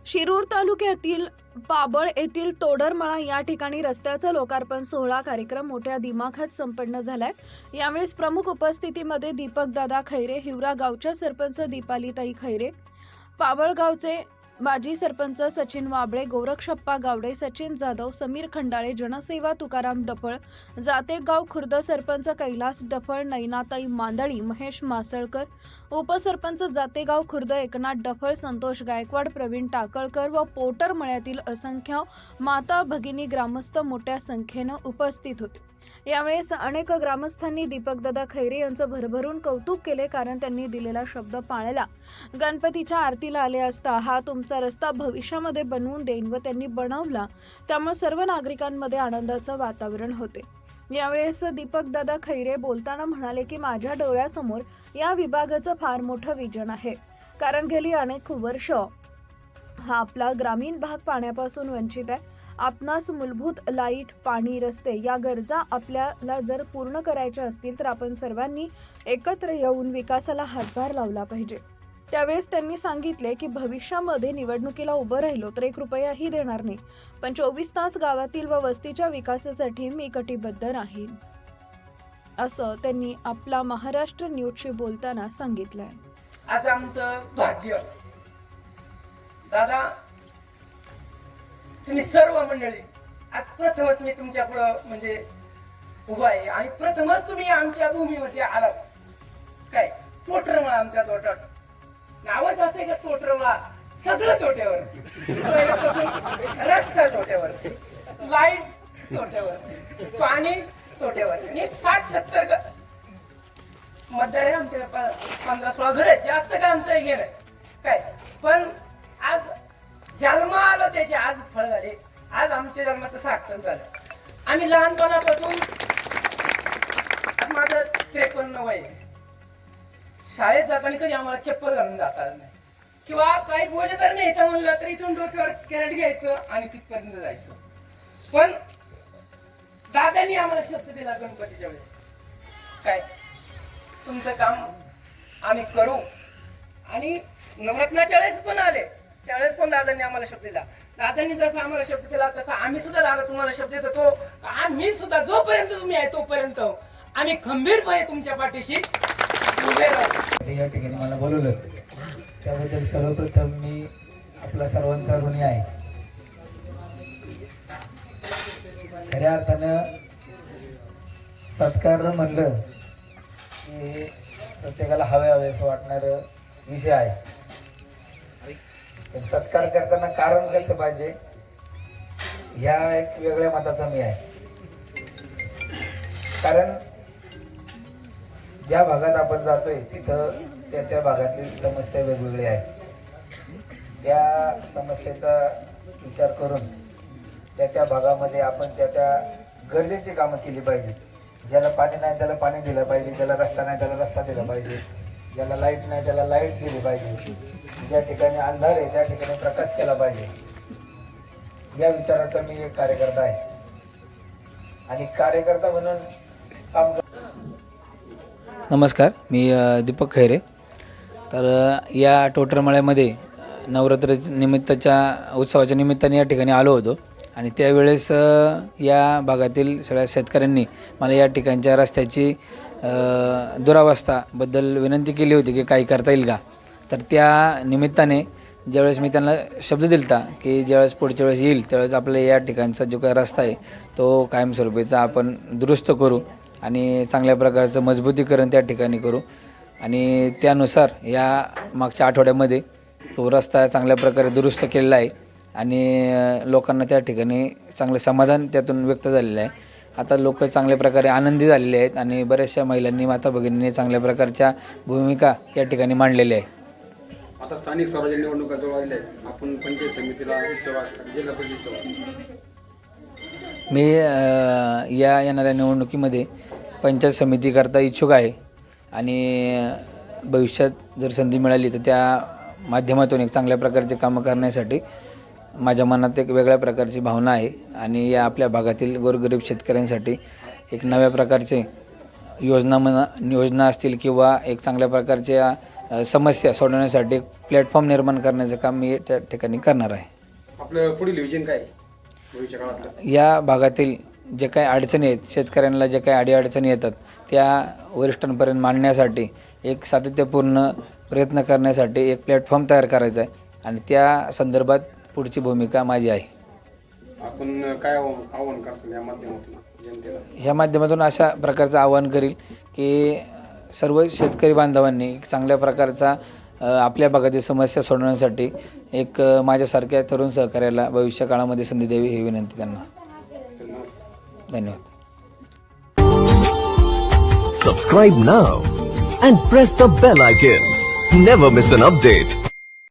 शिरूर तालुक्यातील पाबळ येथील तोडरमळा या ठिकाणी रस्त्याचा लोकार्पण सोहळा कार्यक्रम मोठ्या दिमाखात संपन्न झालाय। यावेळेस प्रमुख उपस्थितीमध्ये दीपक दादा खैरे, हिवरा गावच्या सरपंच दीपालीताई खैरे, पाबळ गावचे माजी सरपंच सचिन वाबळे, गोरक्षप्पा गावडे, सचिन जाधव, समीर खंडाळे, जनसेवा तुकाराम डफळ, जातेगाव खुर्द सरपंच कैलास डफळ, नैनाताई मांदळी, महेश मासळकर, उपसरपंच जातेगाव खुर्द एकनाथ डफळ, संतोष गायकवाड, प्रवीण टाकळकर व पोटर मळ्यातील असंख्य माता भगिनी ग्रामस्थ मोठ्या संख्येने उपस्थित होते। यावेळेस अनेक ग्रामस्थांनी दीपकदादा खैरे यांचं भरभरून कौतुक केले, कारण त्यांनी दिलेला शब्द पाळला। गणपतीच्या आरतीला आले असता हा तुमचा रस्ता भविष्यामध्ये बनवून देईन व त्यांनी बनवला, त्यामुळे सर्व नागरिकांमध्ये आनंदाचं वातावरण होते। यावेळेस दीपकदादा खैरे बोलताना म्हणाले की माझ्या डोळ्यासमोर या विभागाचं फार मोठं विजन आहे, कारण गेली अनेक वर्ष हा आपला ग्रामीण भाग पाण्यापासून वंचित आहे। आपणास मूलभूत लाईट, पाणी, रस्ते या गरजा आपल्याला जर पूर्ण करायच्या असतील तर आपण सर्वांनी एकत्र येऊन विकासाला हातभार लावला पाहिजे। त्यावेळेस त्यांनी सांगितले की भविष्यामध्ये निवडणुकीला उभं राहिलो तर 1 रुपयाही देणार नाही, पण 24 तास गावातील व वस्तीच्या विकासासाठी मी कटिबद्ध राहीन, असं त्यांनी आपला महाराष्ट्र न्यूजशी बोलताना सांगितलंय। आज आमचं भाग्य दादा, तुम्ही सर्व मंडळी आज प्रथमच मी तुमच्या पुढं म्हणजे उभा आहे आणि प्रथमच तुम्ही आमच्या भूमीवरती आलात। काय तोटरमळा आमच्या तोटात नावच असे का तोटरमळा, सगळं तोट्यावरती, रस्ता तोट्यावरती, लाईट तोट्यावरती, पाणी तोट्यावरती, 60-70 मतदार आहे आमच्या 15-16 घर आहेत, जास्त काय आमचं हे नाही काय, पण आज जन्म आलो त्याचे आज फळ झाले। आज आमच्या जन्माचं सार्थक झालं। आम्ही लहानपणापासून माझं 53 वय, शाळेत जाताना कधी आम्हाला चप्पल घालून जाता नाही, किंवा काही बोजे जर न्यायचं म्हणलं तर इथून डोक्यावर कॅरेट घ्यायचं आणि तिथपर्यंत जायचं। पण दादांनी आम्हाला शब्द दिला गणपतीच्या वेळेस, काय तुमचं काम आम्ही करू, आणि नवरत्नाच्या वेळेस पण आले त्यावेळेस पण दादांनी आम्हाला शब्द दिला। दादांनी जसा आम्हाला शब्द दिला तसा आम्ही सुद्धा दादा तुम्हाला शब्द देतो, आम्ही सुद्धा जोपर्यंत तुम्ही आहे तोपर्यंत आम्ही खंबीरपणे तुमच्या पाठीशी उभे राहू। या ठिकाणी मला बोलवलं त्याबद्दल सर्वप्रथम मी आपला सर्वांचा ऋणी आहे। खऱ्या अर्थानं सत्कार म्हणलं की प्रत्येकाला हवे असं वाटणारं विषय आहे। सत्कार करताना कारण कसं पाहिजे ह्या एक वेगळ्या मताचा मी आहे, कारण ज्या भागात आपण जातोय तिथं त्या भागातली समस्या वेगवेगळी आहे। त्या समस्येचा विचार करून त्या भागामध्ये आपण त्या गरजेची कामं केली पाहिजे। ज्याला पाणी नाही त्याला पाणी दिलं पाहिजे, ज्याला रस्ता नाही त्याला रस्ता दिला पाहिजे, ज्याला लाईट नाही त्याला लाईट दिली पाहिजे, ज्या ठिकाणी अंधार आहे त्या ठिकाणी प्रकाश केला पाहिजे। या विचाराचा मी एक कार्यकर्ता आहे आणि कार्यकर्ता म्हणून काम। नमस्कार, मी दीपक खैरे। तर या टोटरमळ्यामध्ये नवरात्र निमित्ताच्या उत्सवाच्या निमित्ताने या ठिकाणी आलो होतो आणि त्यावेळेस या भागातील सगळ्या शेतकऱ्यांनी मला या ठिकाणच्या रस्त्याची दुरावस्थाबद्दल विनंती केली होती की काही करता येईल का। तर त्या निमित्ताने ज्यावेळेस मी त्यांना शब्द दिलता की ज्यावेळेस पुढच्या वेळेस येईल त्यावेळेस आपल्या या ठिकाणचा जो काही रस्ता आहे तो कायमस्वरूपीचा आपण दुरुस्त करू आणि चांगल्या प्रकारचं मजबूतीकरण त्या ठिकाणी करू, आणि त्यानुसार या मागच्या आठवड्यामध्ये तो रस्ता चांगल्या प्रकारे दुरुस्त केलेला आहे आणि लोकांना त्या ठिकाणी चांगलं समाधान त्यातून व्यक्त झालेलं आहे। आता लोक चांगल्या प्रकारे आनंदी झालेले आहेत आणि बऱ्याचशा महिलांनी, माता भगिनींनी चांगल्या प्रकारच्या भूमिका या ठिकाणी मांडलेल्या आहेत। आता स्थानिक स्वराज्य निवडणुका जवळ आलेल्या आहेत, आपण पंचायत समितीला जिल्हा परिषद मी या येणाऱ्या निवडणुकीमध्ये पंचायत समितीकरता इच्छुक आहे आणि भविष्यात जर संधी मिळाली तर त्या माध्यमातून एक चांगल्या प्रकारचे कामं करण्यासाठी माझ्या मनात एक वेगळ्या प्रकारची भावना आहे आणि या आपल्या भागातील गोरगरीब शेतकऱ्यांसाठी एक नव्या प्रकारचे योजना असतील किंवा एक चांगल्या प्रकारच्या समस्या सोडवण्यासाठी एक प्लॅटफॉर्म निर्माण करण्याचं काम मी त्या ठिकाणी करणार आहे. आपलं पुढील विजन काय आहे भविष्य काळातलं? या भागातील जे काही अडचणी आहेत, शेतकऱ्यांना जे काही अडीअडचणी येतात त्या वरिष्ठांपर्यंत मांडण्यासाठी एक सातत्यपूर्ण प्रयत्न करण्यासाठी एक प्लॅटफॉर्म तयार करायचा आहे आणि त्या संदर्भात पुढची भूमिका माझी आहे. आपण काय आव्हान करसाल या माध्यमातून जनतेला? ह्या माध्यमातून अशा प्रकारचं आवाहन करील की सर्व शेतकरी बांधवांनी एक चांगल्या प्रकारचा आपल्या भागातील समस्या सोडवण्यासाठी एक माझ्यासारख्या तरुण सहकार्याला भविष्य काळामध्ये संधी द्यावी ही विनंती त्यांना. धन्यवाद. Subscribe now and press the bell icon. Never miss an update.